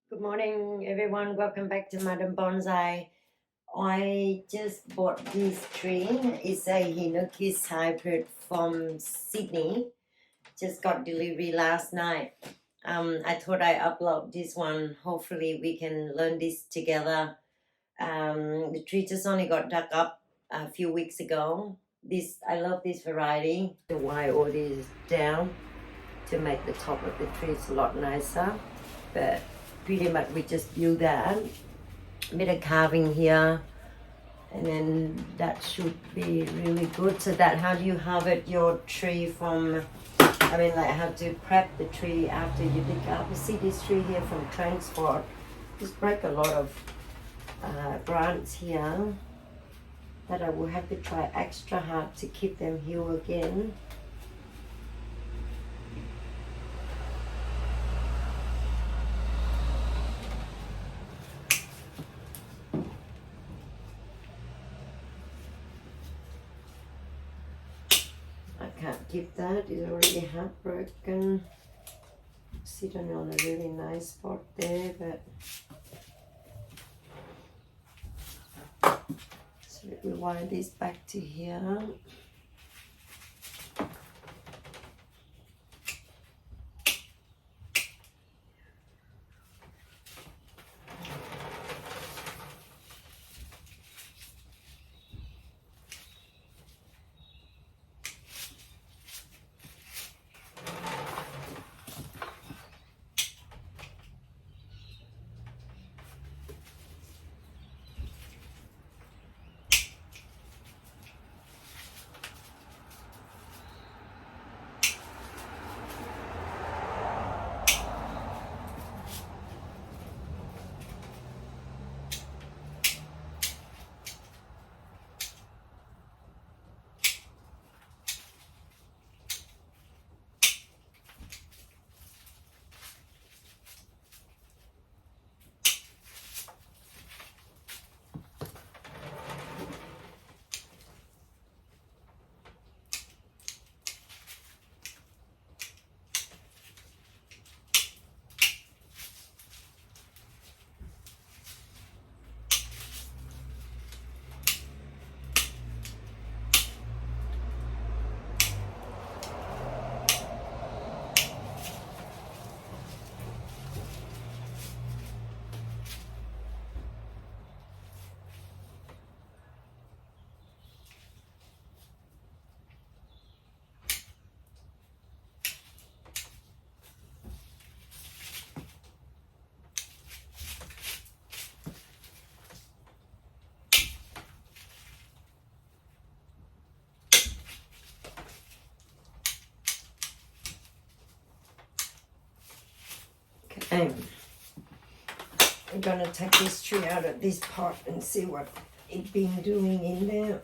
Good morning, everyone. Welcome back to Madam Bonsai. I just bought this tree. It's a Hinoki Cypress from Sydney. Just got delivery last night. I thought I upload this one. Hopefully, we can learn this together. The tree just only got dug up a few weeks ago. I love this variety. The wire all this down to make the top of the tree a lot nicer, but pretty much we just do that. A bit of carving here, and then that should be really good. So that how do you harvest your tree from, how to prep the tree after you dig up. You see this tree here from transport, just break a lot of branches here that I will have to try extra hard to keep them healed again. Can't keep that, it's already heartbroken. Sitting on a really nice spot there, but so we wire this back to here. Okay, I'm gonna take this tree out of this pot and see what it's been doing in there.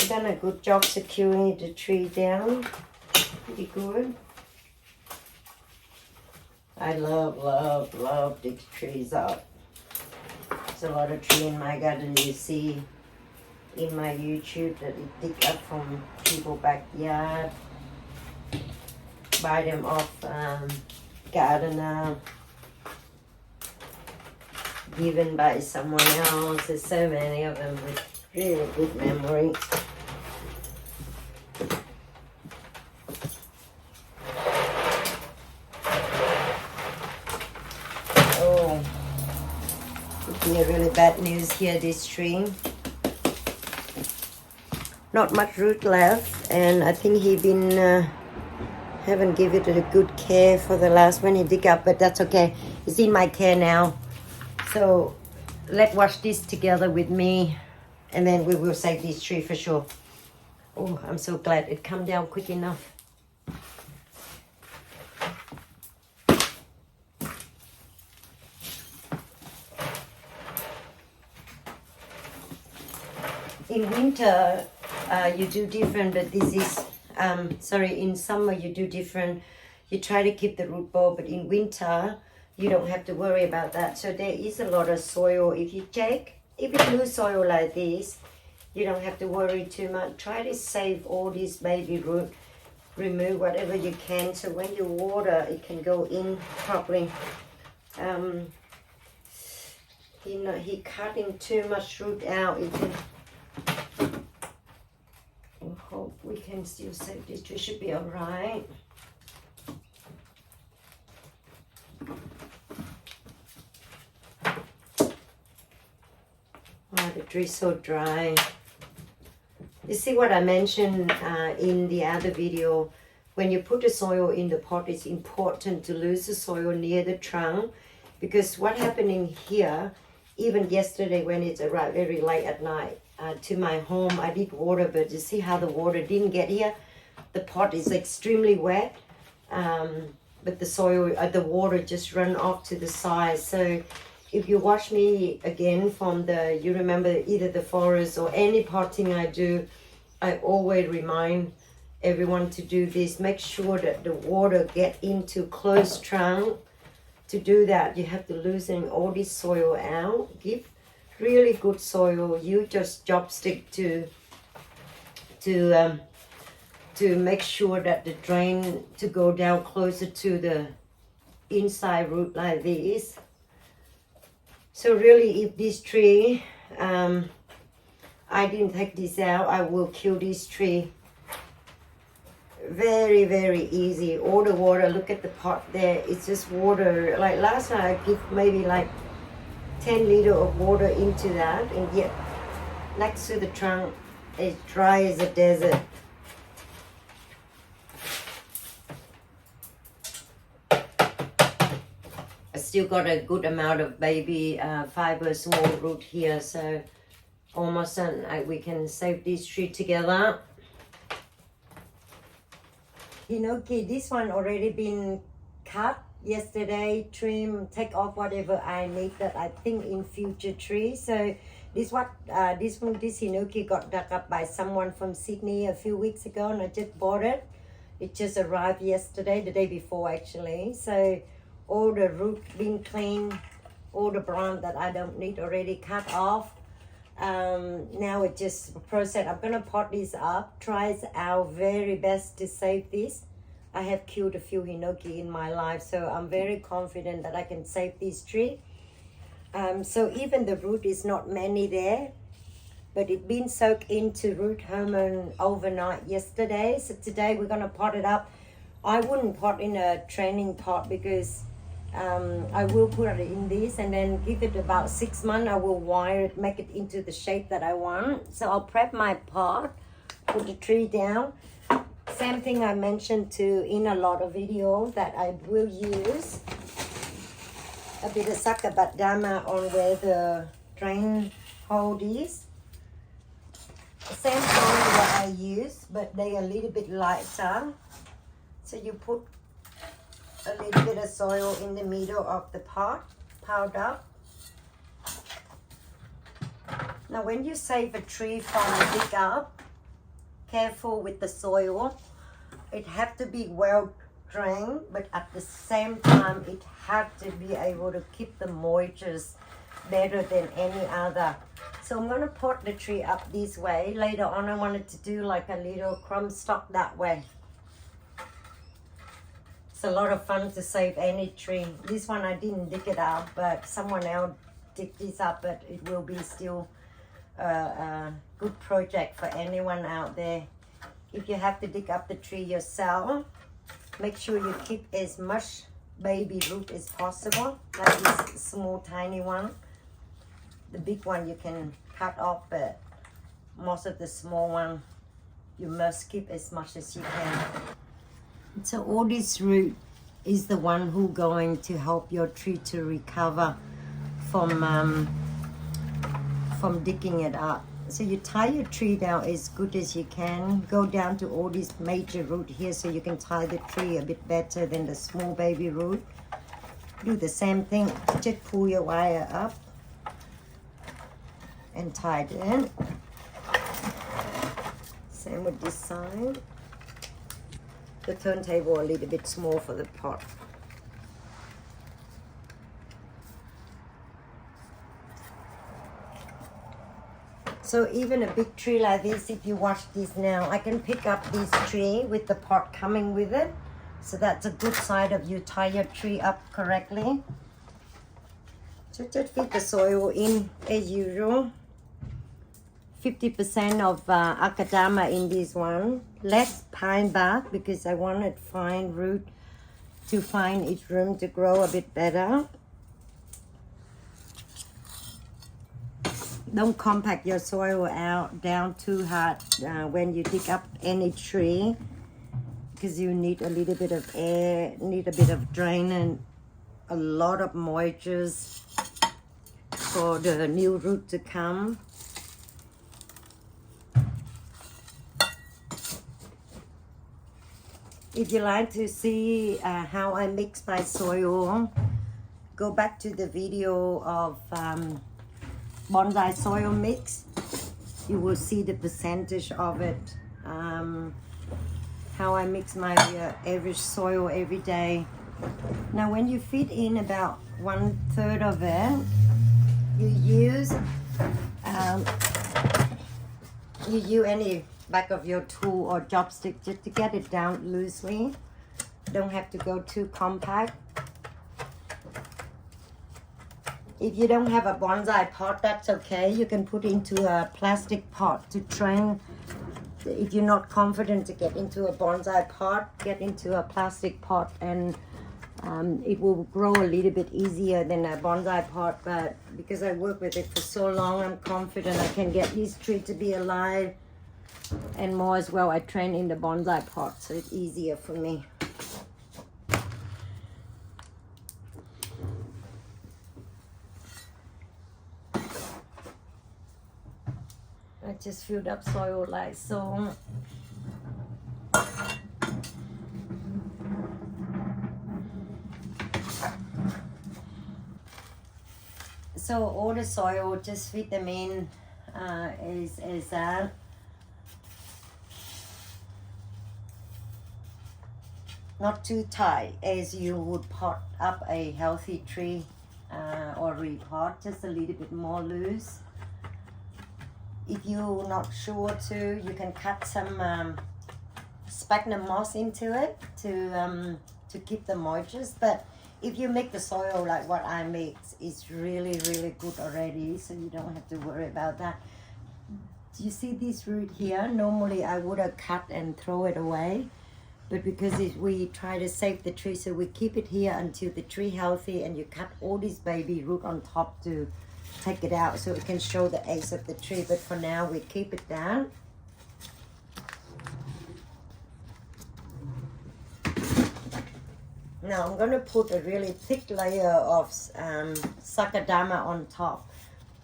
I've done a good job securing the tree down. Pretty good. I love dig trees up. There's a lot of tree in my garden you see in my YouTube that you dig up from people's backyard. Buy them off gardener. Given by someone else. There's so many of them with really good memory. Oh, could be a really bad news here, this tree. Not much root left, and I think he been haven't given it a good care for the last one he dig up, but that's okay. It's in my care now. So let's watch this together with me, and then we will save this tree for sure. Oh, I'm so glad it come down quick enough. In winter, you do different, but this is, in summer you do different. You try to keep the root ball, but in winter, you don't have to worry about that. So there is a lot of soil. If you lose soil like this, You don't have to worry too much. Try to save all this baby root. Remove whatever you can so when you water, it can go in properly. He cutting too much root out. It can. I hope we can still save this tree. Should be alright. Oh, the tree's so dry. You see what I mentioned in the other video, when you put the soil in the pot, it's important to lose the soil near the trunk, because what happening here, even yesterday when it's arrived very late at night to my home, I did water, but you see how the water didn't get here? The pot is extremely wet, but the soil, the water just run off to the side. So if you watch me again from you remember either the forest or any potting I do, I always remind everyone to do this. Make sure that the water get into close trunk. To do that, you have to loosen all this soil out. Give really good soil. You just chopstick to make sure that the drain to go down closer to the inside root like this. So really, if this tree, I didn't take this out, I will kill this tree. Very, very easy. All the water, look at the pot there, it's just water. Like last night, I give maybe like 10 liters of water into that, and yet next to the trunk, it's dry as a desert. I still got a good amount of baby fiber, small root here, so almost done. We can save this tree together. Hinoki, this one already been cut yesterday, trim, take off whatever I need that I think in future trees. So this Hinoki got dug up by someone from Sydney a few weeks ago, and I just bought it. It just arrived yesterday, the day before actually. So all the root been cleaned, all the branch that I don't need already cut off. Now it just process. I'm gonna pot this up, try our very best to save this. I have killed a few Hinoki in my life, so I'm very confident that I can save this tree. So even the root is not many there, but it been soaked into root hormone overnight yesterday. So today we're gonna pot it up. I wouldn't pot in a training pot because I will put it in this and then give it about 6 months. I will wire it, make it into the shape that I want. So I'll prep my pot, put the tree down. Same thing I mentioned in a lot of videos that I will use a bit of sakabadama on where the drain hole is. Same thing that I use, but they are a little bit lighter. So you put a little bit of soil in the middle of the pot, piled up. Now when you save a tree from dig up, careful with the soil. It have to be well drained, but at the same time it have to be able to keep the moistures better than any other. So I'm gonna pot the tree up this way. Later on I wanted to do like a little crumb stock that way. It's a lot of fun to save any tree. This one I didn't dig it up, but someone else dig this up, but it will be still a good project for anyone out there. If you have to dig up the tree yourself, make sure you keep as much baby root as possible, like this small tiny one. The big one you can cut off, but most of the small one you must keep as much as you can. So all this root is the one who going to help your tree to recover from digging it up. So you tie your tree down as good as you can. Go down to all this major root here so you can tie the tree a bit better than the small baby root. Do the same thing, just pull your wire up and tie it in. Same with this side. The turntable a little bit small for the pot. So So even a big tree like this, if you watch this now, I can pick up this tree with the pot coming with it. So that's a good side of you tie your tree up correctly. Just fit the soil in as usual. 50% of akadama in this one. Less pine bark because I wanted fine root to find its room to grow a bit better. Don't compact your soil out down too hard when you dig up any tree, because you need a little bit of air, need a bit of drain and a lot of moisture for the new root to come. If you like to see how I mix my soil, go back to the video of bonsai soil mix. You will see the percentage of it, how I mix my average soil every day. Now when you fit in about 1/3 of it, you use any back of your tool or chopstick just to get it down loosely. Don't have to go too compact. If you don't have a bonsai pot, that's okay. You can put into a plastic pot to train. If you're not confident to get into a bonsai pot, get into a plastic pot, and it will grow a little bit easier than a bonsai pot. But because I work with it for so long, I'm confident I can get this tree to be alive. And more as well, I train in the bonsai pot, so it's easier for me. I just filled up soil like so. So all the soil, just fit them in as that. Not too tight as you would pot up a healthy tree or repot, just a little bit more loose. If you're not sure to, you can cut some sphagnum moss into it to keep the moisture. But if you make the soil like what I make, it's really good already, so you don't have to worry about that. Do you see this root here? Normally I would have cut and throw it away, but because we try to save the tree, so we keep it here until the tree healthy, and you cut all this baby root on top to take it out so it can show the age of the tree. But for now we keep it down. Now I'm going to put a really thick layer of sakadama on top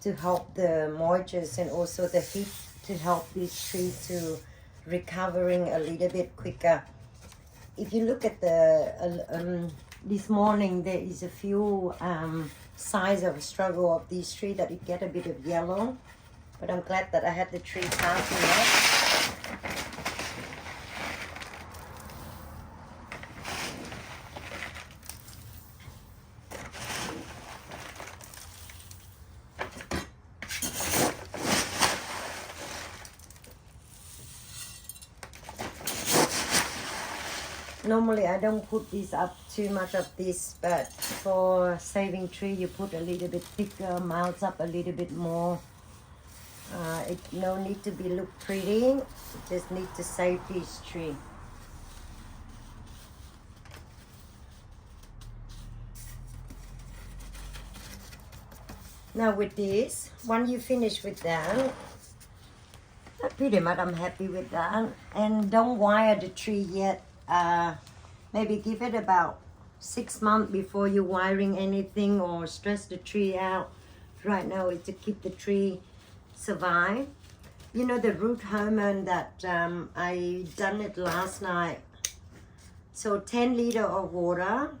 to help the moisture and also the heat, to help this tree to recovering a little bit quicker. If you look at the this morning, there is a few signs of struggle of this tree that it get a bit of yellow, but I'm glad that I had the tree fast enough. Normally I don't put this up too much of this, but for saving tree you put a little bit thicker, mounts up a little bit more. It no need to be look pretty, just need to save this tree. Now with this, when you finish with that, pretty much I'm happy with that. And don't wire the tree yet. Maybe give it about 6 months before you're wiring anything or stress the tree out. Right now it's to keep the tree survive. You know the root hormone that I done it last night. So 10 liters of water,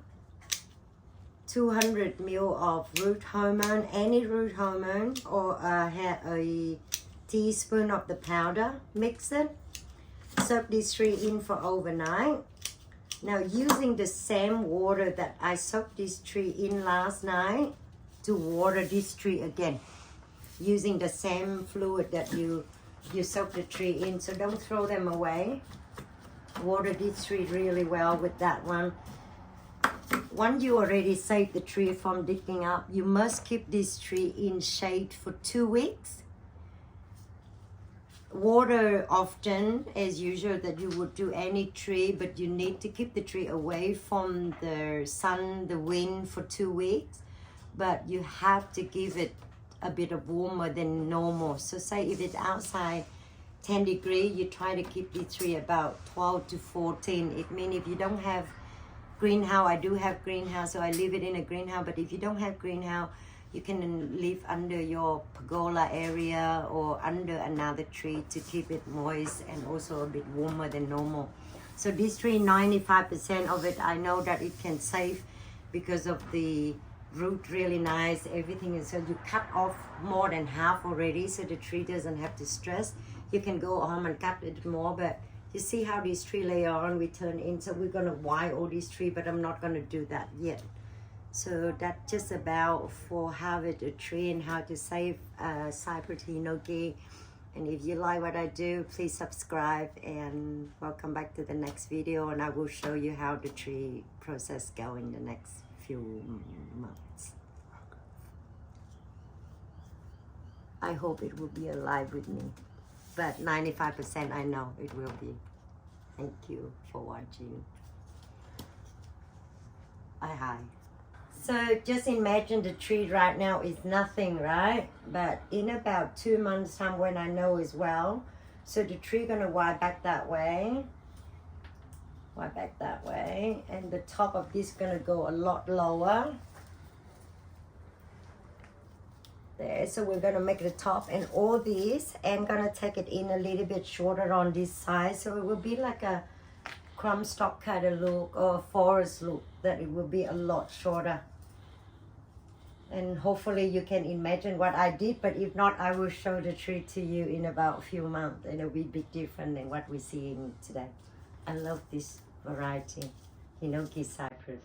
200 ml of root hormone, any root hormone, or a teaspoon of the powder. Mix it. Soak this tree in for overnight. Now using the same water that I soaked this tree in last night to water this tree again. using the same fluid that you soak the tree in. So don't throw them away. Water this tree really well with that one. Once you already saved the tree from digging up, you must keep this tree in shade for 2 weeks. Water often as usual that you would do any tree, but you need to keep the tree away from the sun, the wind for 2 weeks. But you have to give it a bit of warmer than normal. So say if it's outside 10 degrees, you try to keep the tree about 12 to 14. It means if you don't have greenhouse, I do have greenhouse, so I leave it in a greenhouse. But if you don't have greenhouse, you can leave under your pergola area or under another tree to keep it moist and also a bit warmer than normal. So this tree, 95% of it, I know that it can save because of the root really nice, everything. And so you cut off more than half already, so the tree doesn't have to stress. You can go home and cut it more, but you see how this tree later on we turn in. So we're gonna wire all these trees, but I'm not gonna do that yet. So that's just about for harvest a tree and how to save Cypress Hinoki. And if you like what I do, please subscribe and welcome back to the next video. And I will show you how the tree process go in the next few months. I hope it will be alive with me, but 95% I know it will be. Thank you for watching. Hi. So just imagine the tree right now is nothing, right? But in about 2 months time when I know as well, so the tree gonna wire back that way, and the top of this gonna go a lot lower. There, so we're gonna make the top and all these and gonna take it in a little bit shorter on this side, so it will be like a crumb stalk kind of look or a forest look, that it will be a lot shorter. And hopefully you can imagine what I did, but if not, I will show the tree to you in about a few months and it'll be big different than what we're seeing today. I love this variety, Hinoki Cypress.